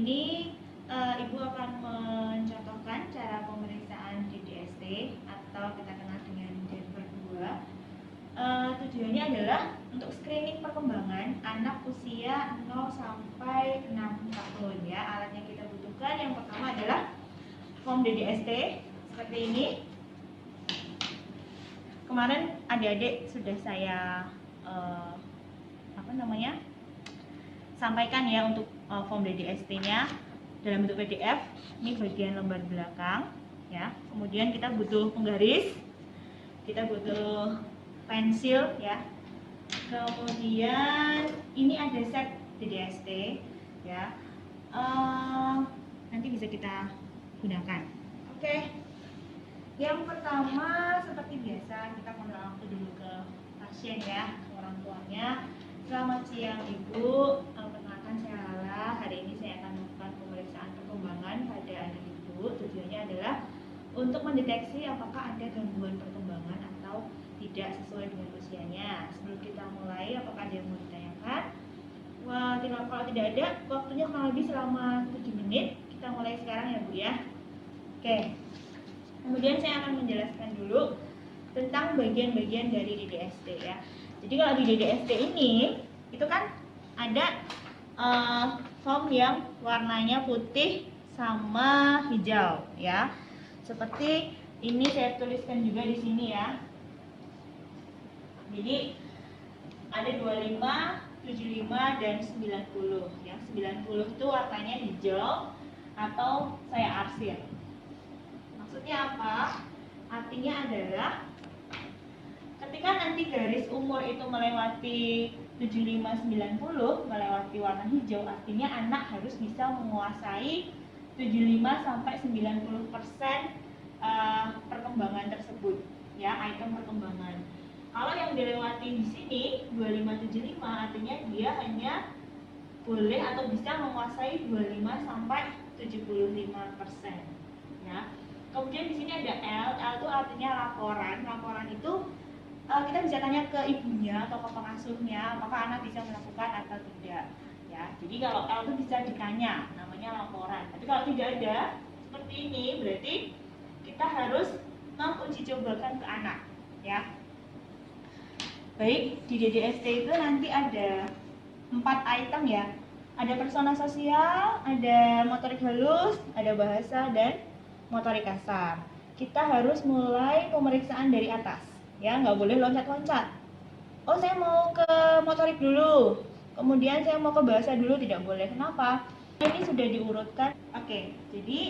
ini Ibu akan mencontohkan cara pemeriksaan DDST atau kita kenal dengan Jennifer 2. Tujuannya adalah untuk screening perkembangan anak usia 0 sampai 6 tahun ya. Alat yang kita butuhkan yang pertama adalah form DDST seperti ini. Kemarin adik-adik sudah saya sampaikan ya untuk form DDST-nya dalam bentuk PDF. Ini bagian lembar belakang ya. Kemudian kita butuh penggaris, kita butuh pensil ya. Kemudian ini ada set DDST ya. Nanti bisa kita gunakan. Oke. Yang pertama seperti biasa kita kenal dulu ke pasien ya, ke orang tuanya. Selamat siang Ibu, perkenalkan saya Lala. Hari ini saya akan melakukan pemeriksaan perkembangan pada anak Ibu. Tujuannya adalah untuk mendeteksi apakah ada gangguan perkembangan atau tidak sesuai dengan usianya. Sebelum kita mulai, apakah ada yang mau ditanyakan? Wah, kalau tidak ada, waktunya kurang lebih selama 7 menit. Kita mulai sekarang ya Bu ya. Oke. Kemudian saya akan menjelaskan dulu tentang bagian-bagian dari DDST ya. Jadi kalau di DDST ini itu kan ada form yang warnanya putih sama hijau ya. Seperti ini saya tuliskan juga di sini ya. Jadi ada 25, 75 dan 90. Yang 90 itu warnanya hijau atau saya arsir. Maksudnya apa? Artinya adalah ketika nanti garis umur itu melewati 75-90, melewati warna hijau, artinya anak harus bisa menguasai 75 sampai 90% perkembangan tersebut ya, item perkembangan. Kalau yang dilewati di sini 25-75 artinya dia hanya boleh atau bisa menguasai 25 sampai 75% ya. Kemudian di sini ada L itu artinya laporan. Laporan itu kita bisa tanya ke ibunya atau ke pengasuhnya apakah anak bisa melakukan atau tidak ya. Jadi kalau L itu bisa ditanya, namanya laporan. Tapi kalau tidak ada seperti ini berarti kita harus menguji cobakan ke anak ya. Baik, di DDST itu nanti ada 4 item ya. Ada persona sosial, ada motorik halus, ada bahasa dan motorik kasar. Kita harus mulai pemeriksaan dari atas ya, nggak boleh loncat-loncat. Oh, saya mau ke motorik dulu, kemudian saya mau ke bahasa dulu, tidak boleh. Kenapa? Ini sudah diurutkan. Oke, jadi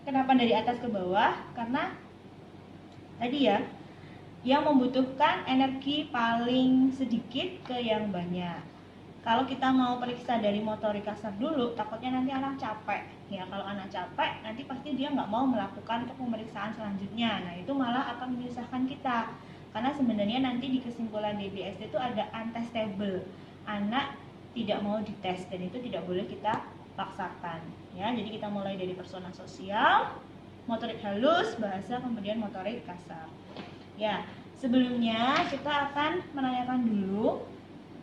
kenapa dari atas ke bawah? Karena tadi ya, yang membutuhkan energi paling sedikit ke yang banyak. Kalau kita mau periksa dari motorik kasar dulu, takutnya nanti anak capek. Ya, kalau anak capek, nanti pasti dia nggak mau melakukan pemeriksaan selanjutnya. Nah, itu malah akan menyusahkan kita. Karena sebenarnya nanti di kesimpulan DDST itu ada untestable. Anak tidak mau dites dan itu tidak boleh kita paksakan. Ya, jadi kita mulai dari persona sosial, motorik halus, bahasa, kemudian motorik kasar. Ya, sebelumnya kita akan menanyakan dulu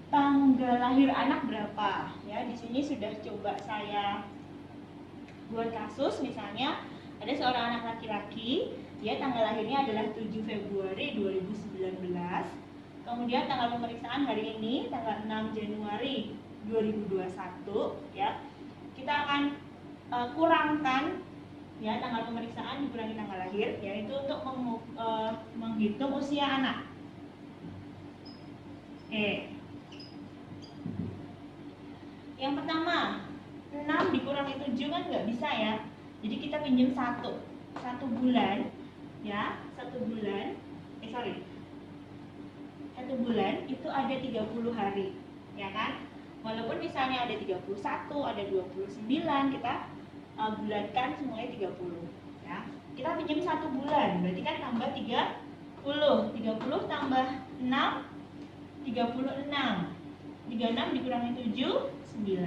tanggal lahir anak berapa. Ya, di sini sudah coba saya buat kasus, misalnya ada seorang anak laki-laki, dia tanggal lahirnya adalah 7 Februari 2019. Kemudian tanggal pemeriksaan hari ini tanggal 6 Januari 2021 ya. Kita akan kurangkan ya tanggal pemeriksaan dikurangi tanggal lahir, yaitu untuk menghitung usia anak. Yang pertama, 6 dikurangi 7 kan nggak bisa ya. Jadi kita pinjam 1 bulan ya, 1 bulan 1 bulan itu ada 30 hari ya kan. Walaupun misalnya ada 31, ada 29, kita bulatkan semuanya 30 ya. Kita pinjam 1 bulan, berarti kan tambah 30 tambah 6 36. 36 dikurangi 7 9.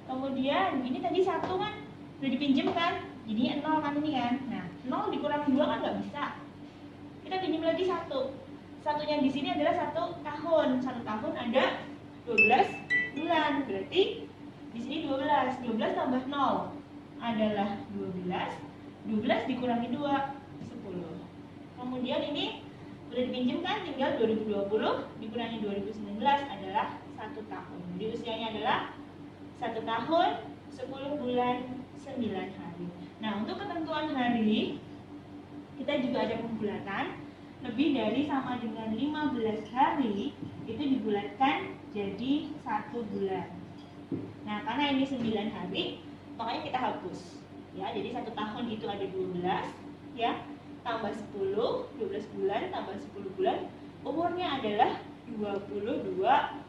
Kemudian ini tadi 1 kan udah dipinjam kan, jadinya 0 kan ini kan. Nah, 0 dikurangi 2 kan nggak bisa. Kita pinjam lagi 1. Satunya di sini adalah 1 tahun. 1 tahun ada 12 bulan. Berarti Di sini 12. 12 tambah 0 adalah 12. 12 dikurangi 2, 10. Kemudian ini udah dipinjamkan, tinggal 2020 dikurangi 2019 adalah 1 tahun. Jadi usianya adalah 1 tahun, 10 bulan, 9 hari. Nah, untuk ketentuan hari, kita juga ada pembulatan. Lebih dari sama dengan 15 hari, itu dibulatkan jadi 1 bulan. Nah, karena ini 9 hari, makanya kita hapus. Ya, jadi 1 tahun itu ada 12, ya. Tambah 10, 12 bulan, tambah 10 bulan, umurnya adalah 22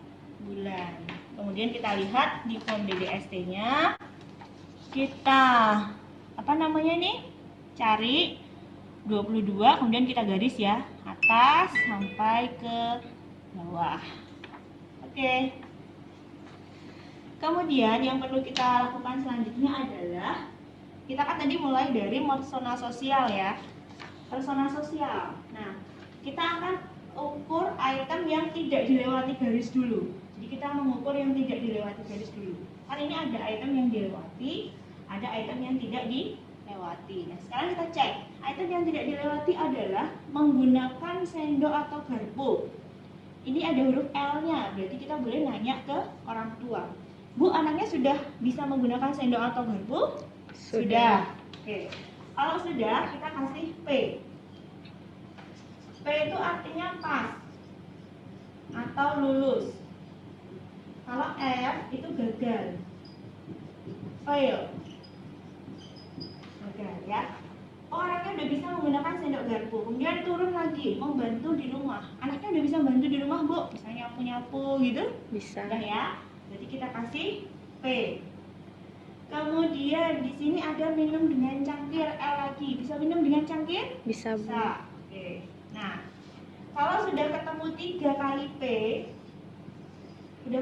bulan. Kemudian kita lihat di form DDST-nya, kita cari 22, kemudian kita garis ya, atas sampai ke bawah. Oke. Kemudian yang perlu kita lakukan selanjutnya adalah, kita kan tadi mulai dari personal sosial ya. Personal sosial. Nah, kita akan ukur item yang tidak dilewati garis dulu. Jadi kita mengukur yang tidak dilewati garis dulu. Kan ini ada item yang dilewati, ada item yang tidak dilewati. Nah, sekarang kita cek. Item yang tidak dilewati adalah menggunakan sendok atau garpu. Ini ada huruf L-nya, berarti kita boleh nanya ke orang tua. Bu, anaknya sudah bisa menggunakan sendok atau garpu? Sudah. Oke. Kalau sudah, kita kasih P. P itu artinya pas atau lulus. Kalau F itu gagal, fail, gagal ya. Orangnya udah bisa menggunakan sendok garpu, kemudian turun lagi membantu di rumah. Anaknya udah bisa bantu di rumah, Bu, misalnya nyapu-nyapu gitu? Bisa. Udah ya. Jadi kita kasih P. Kemudian di sini ada minum dengan cangkir, L lagi. Bisa minum dengan cangkir? Bisa. Bisa. Oke. Nah, kalau sudah ketemu 3 kali P, jadi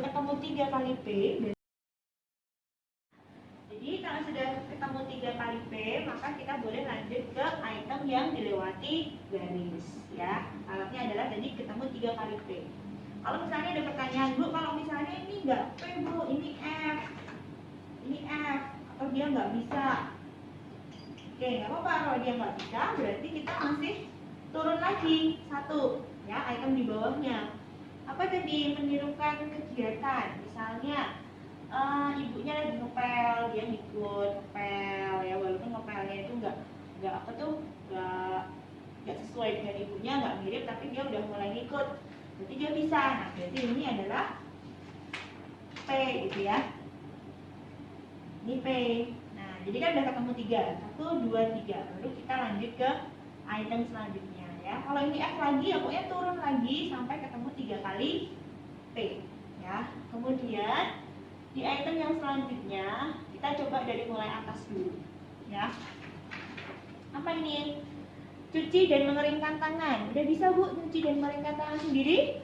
kalau sudah ketemu 3 kali P, maka kita boleh lanjut ke item yang dilewati garis ya. Alatnya adalah tadi ketemu 3 kali P. Kalau misalnya ada pertanyaan, Bu, kalau misalnya ini enggak P, Bu, ini F, atau dia nggak bisa. Oke, nggak apa-apa kalau dia nggak bisa, berarti kita masih turun lagi 1 ya, item di bawahnya. Apa tadi? Menirukan kegiatan. Misalnya ibunya lagi ngepel, dia ngikut ngepel ya, walaupun ngepelnya itu nggak sesuai dengan ibunya, nggak mirip, tapi dia udah mulai ngikut, berarti dia bisa. Nah, berarti ini adalah P gitu ya. Ini P. Nah, jadi kan udah ketemu 3, 1, 2, 3. Lalu kita lanjut ke item selanjutnya ya. Kalau ini F lagi, ya pokoknya turun lagi sampai ketemu 3 kali P ya. Kemudian di item yang selanjutnya kita coba dari mulai atas dulu ya. Apa ini? Cuci dan mengeringkan tangan. Udah bisa, Bu, cuci dan mengeringkan tangan sendiri?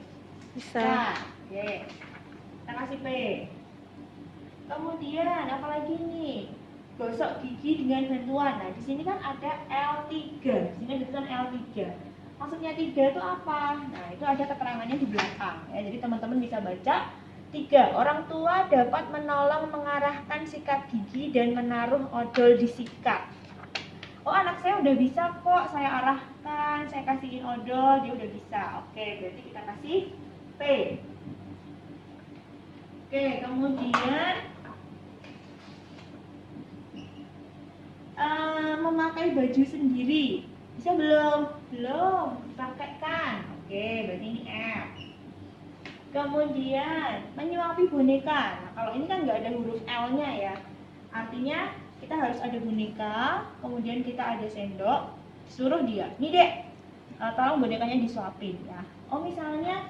Bisa. Nah, oke. Kita kasih P. Kemudian apalagi nih? Gosok gigi dengan bantuan. Nah, di sini kan ada L3. Di sini ada tulisan L3. Maksudnya 3 itu apa? Nah, itu ada keterangannya di belakang ya. Jadi teman-teman bisa baca. 3. Orang tua dapat menolong mengarahkan sikat gigi dan menaruh odol di sikat. Oh, anak saya udah bisa kok, saya arahkan, saya kasihin odol, dia udah bisa. Oke, berarti kita kasih P. Oke, kemudian memakai baju sendiri. Bisa belum? Belum, dipakaikan. Oke, berarti ini F. Kemudian menyuapi boneka. Nah, kalau ini kan nggak ada huruf L-nya ya. Artinya kita harus ada boneka, kemudian kita ada sendok, suruh dia, nih Dek, tolong bonekanya disuapin ya. Oh, misalnya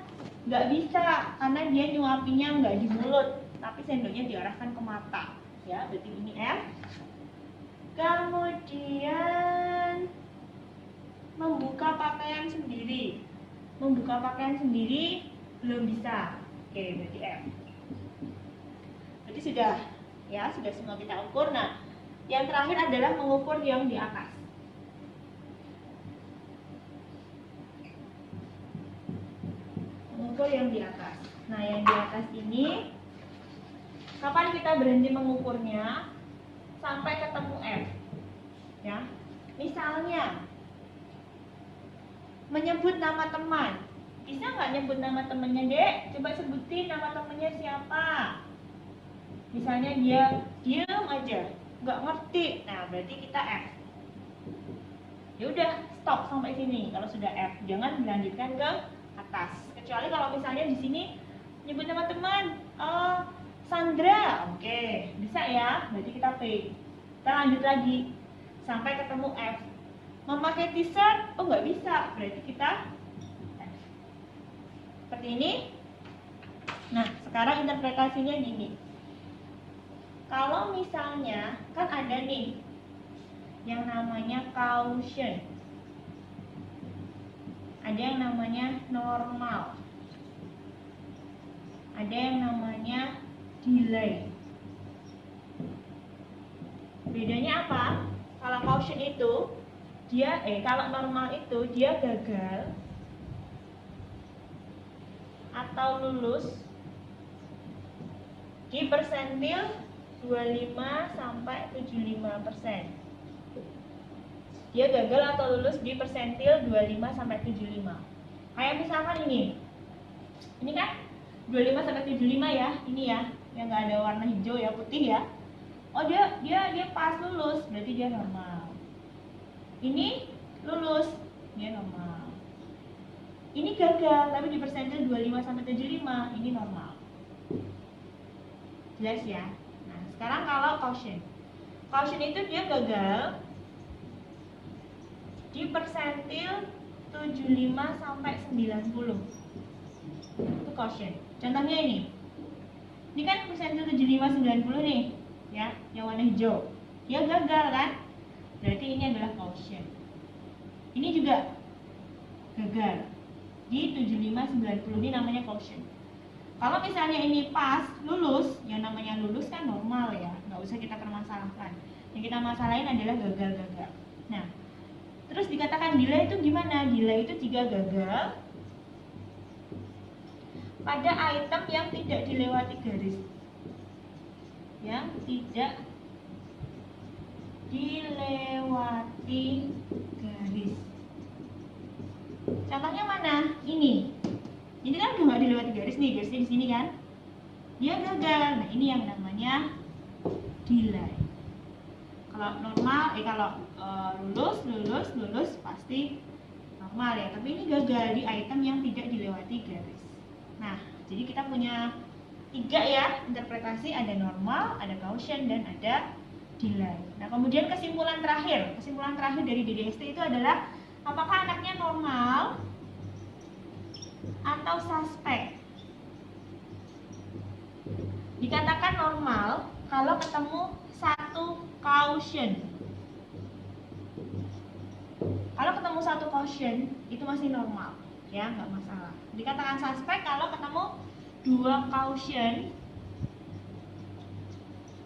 nggak bisa karena dia nyuapinya nggak di mulut, tapi sendoknya diarahkan ke mata ya, berarti ini F. Kemudian membuka pakaian sendiri. Membuka pakaian sendiri belum bisa. Oke, berarti F. Berarti sudah ya, sudah semua kita ukur. Nah, yang terakhir adalah mengukur yang di atas. Mengukur yang di atas. Nah, yang di atas ini Kapan kita berhenti mengukurnya? Sampai ketemu F. Ya. Misalnya menyebut nama teman. Bisa nggak nyebut nama temannya, Dek? Coba sebutin nama temannya siapa. Misalnya dia diem aja, nggak ngerti. Nah, berarti kita F. Ya udah, stop sampai sini. Kalau sudah F, jangan dilanjutkan ke atas. Kecuali kalau misalnya di sini nyebut nama teman, Sandra, oke, bisa ya. Berarti kita P. Kita lanjut lagi sampai ketemu F. Memakai t-shirt, oh nggak bisa. Berarti kita F. Seperti ini. Nah, sekarang interpretasinya gini. Kalau misalnya kan ada nih yang namanya caution, ada yang namanya normal, ada yang namanya delay. Bedanya apa? Kalau caution itu dia kalau normal itu dia gagal atau lulus di persentil 25 sampai 75%. Dia gagal atau lulus di persentil 25 sampai 75. Kayak misalkan ini. Ini kan 25 sampai 75 ya. Ini ya, yang enggak ada warna hijau ya, putih ya. Oh, dia pas lulus, berarti dia normal. Ini lulus, dia normal. Ini gagal tapi di persentil 25 sampai 75, ini normal. Jelas ya? Nah, sekarang kalau caution. Caution itu dia gagal di persentil 75 sampai 90. Itu caution. Contohnya ini. Ini kan persentil 75 90 nih, ya, yang warna hijau. Dia gagal kan? Berarti ini adalah caution. Ini juga gagal di 75 90, ini namanya caution. Kalau misalnya ini pas lulus, yang namanya lulus kan normal ya, nggak usah kita permasalahkan. Yang kita masalahin adalah gagal-gagal. Nah, terus dikatakan delay itu gimana? Delay itu jika gagal pada item yang tidak dilewati garis. Yang tidak dilewati garis. Contohnya mana? Ini. Ini kan udah nggak dilewati garis nih, garisnya di sini kan? Dia gagal. Nah, ini yang namanya delay. Kalau normal, kalau lulus pasti normal ya. Tapi ini gagal di item yang tidak dilewati garis. Nah, jadi kita punya 3 ya interpretasi, ada normal, ada caution, dan ada delay. Nah, kemudian kesimpulan terakhir dari DDST itu adalah apakah anaknya normal atau suspek. Dikatakan normal kalau ketemu satu caution. Kalau ketemu satu caution itu masih normal, ya, nggak masalah. Dikatakan suspek kalau ketemu 2 caution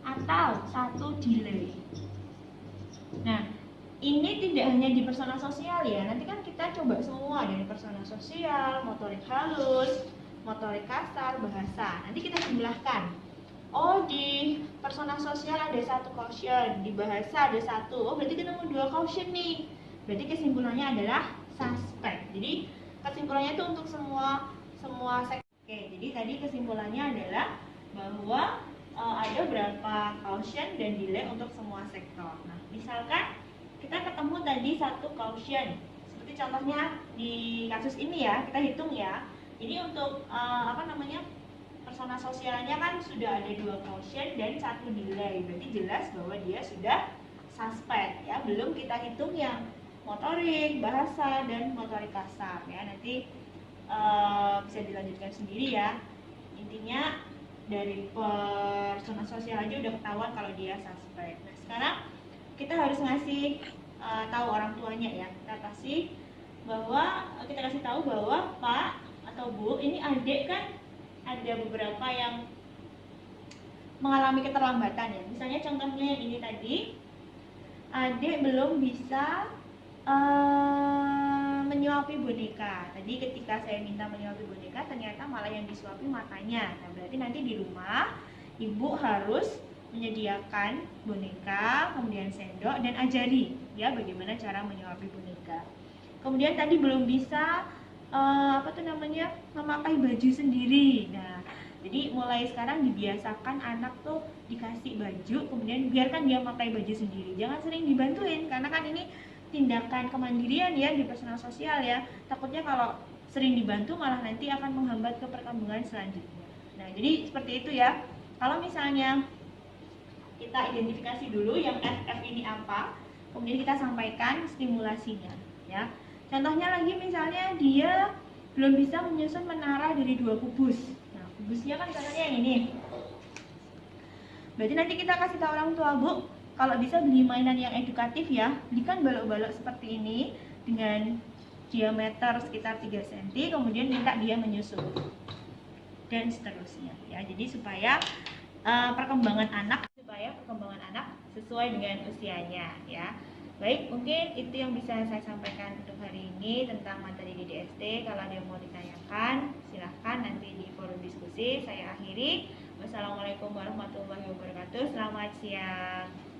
atau 1 delay. Nah, ini tidak hanya di persona sosial ya. Nanti kan kita coba semua dari persona sosial, motorik halus, motorik kasar, bahasa. Nanti kita jumlahkan. Oh, di persona sosial ada 1 caution, di bahasa ada 1. Oh, berarti ketemu 2 caution nih. Berarti kesimpulannya adalah suspek. Jadi kesimpulannya itu untuk semua sektor. Oke, jadi tadi kesimpulannya adalah bahwa ada berapa caution dan delay untuk semua sektor. Nah, misalkan kita ketemu tadi 1 caution, seperti contohnya di kasus ini ya, kita hitung ya. Jadi untuk persona sosialnya kan sudah ada 2 caution dan 1 delay, berarti jelas bahwa dia sudah suspek ya. Belum kita hitung yang motorik, bahasa, dan motorik kasar ya. Nanti bisa dilanjutkan sendiri ya. Intinya dari persona sosial aja udah ketahuan kalau dia suspek. Nah, sekarang kita harus ngasih tahu orang tuanya ya. Kita kasih tahu bahwa Pak atau Bu, ini adik kan ada beberapa yang mengalami keterlambatan ya. Misalnya contohnya yang ini tadi, adik belum bisa menyuapi boneka. Tadi ketika saya minta menyuapi boneka, ternyata malah yang disuapi matanya. Nah, berarti nanti di rumah ibu harus menyediakan boneka, kemudian sendok, dan ajari ya bagaimana cara menyuapi boneka. Kemudian tadi belum bisa memakai baju sendiri. Nah, jadi mulai sekarang dibiasakan anak tuh dikasih baju, kemudian biarkan dia memakai baju sendiri. Jangan sering dibantuin, karena kan ini tindakan kemandirian ya di personal sosial ya. Takutnya kalau sering dibantu malah nanti akan menghambat ke perkembangan selanjutnya. Nah, jadi seperti itu ya. Kalau misalnya kita identifikasi dulu yang FF ini apa, kemudian kita sampaikan stimulasinya ya. Contohnya lagi misalnya dia belum bisa menyusun menara dari 2 kubus. Nah, kubusnya kan katanya yang ini. Berarti nanti kita kasih tahu orang tua, Bu, kalau bisa beli mainan yang edukatif ya, belikan balok-balok seperti ini dengan diameter sekitar 3 cm, kemudian minta dia menyusun. Dan seterusnya ya. Jadi supaya perkembangan anak sesuai dengan usianya ya. Baik, mungkin itu yang bisa saya sampaikan untuk hari ini tentang materi DDST. Kalau ada yang mau ditanyakan, silahkan nanti di forum diskusi. Saya akhiri. Wassalamualaikum warahmatullahi wabarakatuh. Selamat siang.